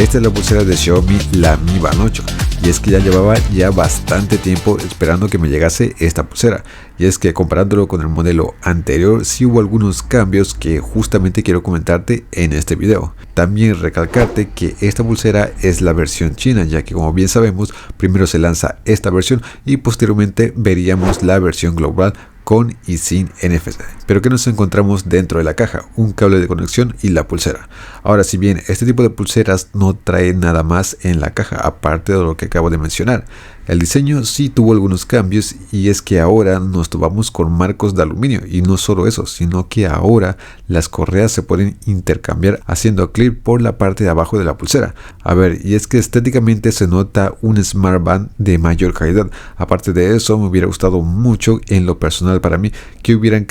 Esta es la pulsera de Xiaomi, la Mi Band 8, y es que ya llevaba bastante tiempo esperando que me llegase esta pulsera, y es que comparándolo con el modelo anterior sí hubo algunos cambios que justamente quiero comentarte en este video. También recalcarte que esta pulsera es la versión china, ya que como bien sabemos primero se lanza esta versión y posteriormente veríamos la versión global con y sin NFC. Pero que nos encontramos dentro de la caja: un cable de conexión y la pulsera. Ahora, si bien este tipo de pulseras no trae nada más en la caja aparte de lo que acabo de mencionar, el diseño sí tuvo algunos cambios, y es que ahora nos topamos con marcos de aluminio, y no solo eso, sino que ahora las correas se pueden intercambiar haciendo clic por la parte de abajo de la pulsera. A ver, y es que estéticamente se nota un Smart Band de mayor calidad. Aparte de eso, me hubiera gustado mucho en lo personal para mí que hubieran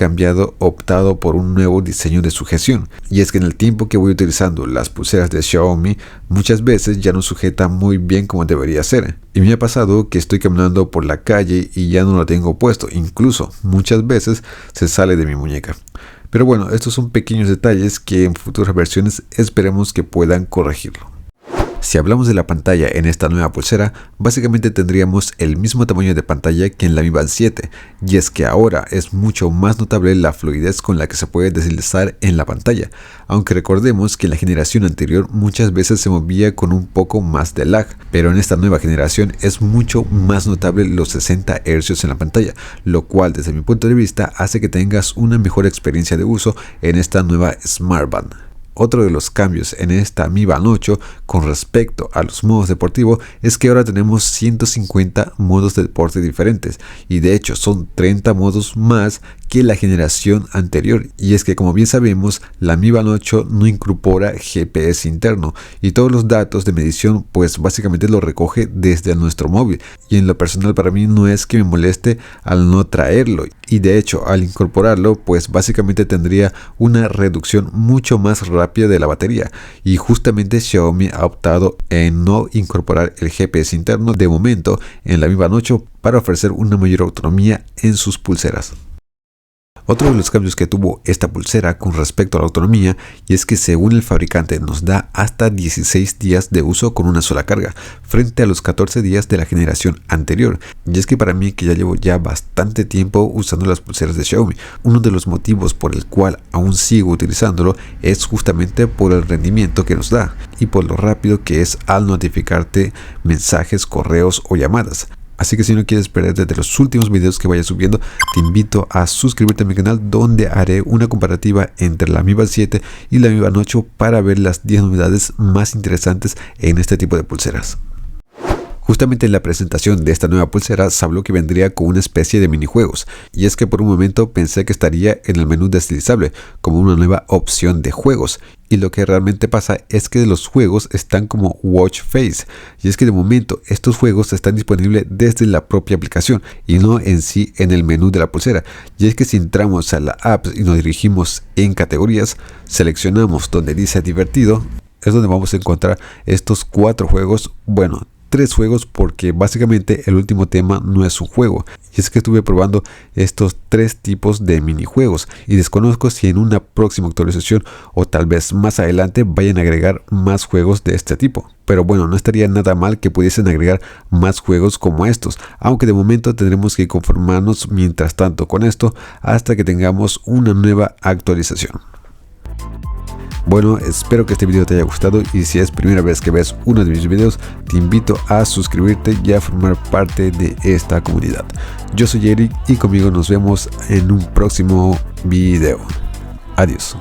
optado por un nuevo diseño de sujeción, y es que en el tiempo que voy utilizando las pulseras de Xiaomi muchas veces ya no sujeta muy bien como debería ser, y me ha pasado que estoy caminando por la calle y ya no lo tengo puesto, incluso muchas veces se sale de mi muñeca. Pero bueno, estos son pequeños detalles que en futuras versiones esperemos que puedan corregirlo. Si hablamos de la pantalla en esta nueva pulsera, básicamente tendríamos el mismo tamaño de pantalla que en la Mi Band 7, y es que ahora es mucho más notable la fluidez con la que se puede deslizar en la pantalla, aunque recordemos que en la generación anterior muchas veces se movía con un poco más de lag, pero en esta nueva generación es mucho más notable los 60 Hz en la pantalla, lo cual desde mi punto de vista hace que tengas una mejor experiencia de uso en esta nueva Smart Band. Otro de los cambios en esta Mi Band 8 con respecto a los modos deportivos es que ahora tenemos 150 modos de deporte diferentes, y de hecho son 30 modos más que la generación anterior, y es que como bien sabemos la Mi Band 8 no incorpora GPS interno, y todos los datos de medición pues básicamente lo recoge desde nuestro móvil, y en lo personal para mí no es que me moleste al no traerlo, y de hecho al incorporarlo pues básicamente tendría una reducción mucho más rápida de la batería, y justamente Xiaomi ha optado en no incorporar el GPS interno de momento en la Mi Band 8 para ofrecer una mayor autonomía en sus pulseras. Otro de los cambios que tuvo esta pulsera con respecto a la autonomía, y es que según el fabricante nos da hasta 16 días de uso con una sola carga, frente a los 14 días de la generación anterior. Y es que para mí, que ya llevo bastante tiempo usando las pulseras de Xiaomi, uno de los motivos por el cual aún sigo utilizándolo es justamente por el rendimiento que nos da y por lo rápido que es al notificarte mensajes, correos o llamadas. Así que si no quieres perderte de los últimos videos que vaya subiendo, te invito a suscribirte a mi canal, donde haré una comparativa entre la Mi Band 7 y la Mi Band 8 para ver las 10 novedades más interesantes en este tipo de pulseras. Justamente en la presentación de esta nueva pulsera se habló que vendría con una especie de minijuegos, y es que por un momento pensé que estaría en el menú deslizable como una nueva opción de juegos, y lo que realmente pasa es que los juegos están como Watch Face, y es que de momento estos juegos están disponibles desde la propia aplicación y no en sí en el menú de la pulsera, y es que si entramos a la app y nos dirigimos en categorías, seleccionamos donde dice divertido, es donde vamos a encontrar estos 4 juegos, bueno, 3 juegos, porque básicamente el último tema no es un juego, y es que estuve probando estos 3 tipos de minijuegos y desconozco si en una próxima actualización o tal vez más adelante vayan a agregar más juegos de este tipo, pero bueno, no estaría nada mal que pudiesen agregar más juegos como estos, aunque de momento tendremos que conformarnos mientras tanto con esto hasta que tengamos una nueva actualización. Bueno, espero que este video te haya gustado, y si es primera vez que ves uno de mis videos, te invito a suscribirte y a formar parte de esta comunidad. Yo soy Eric y conmigo nos vemos en un próximo video. Adiós.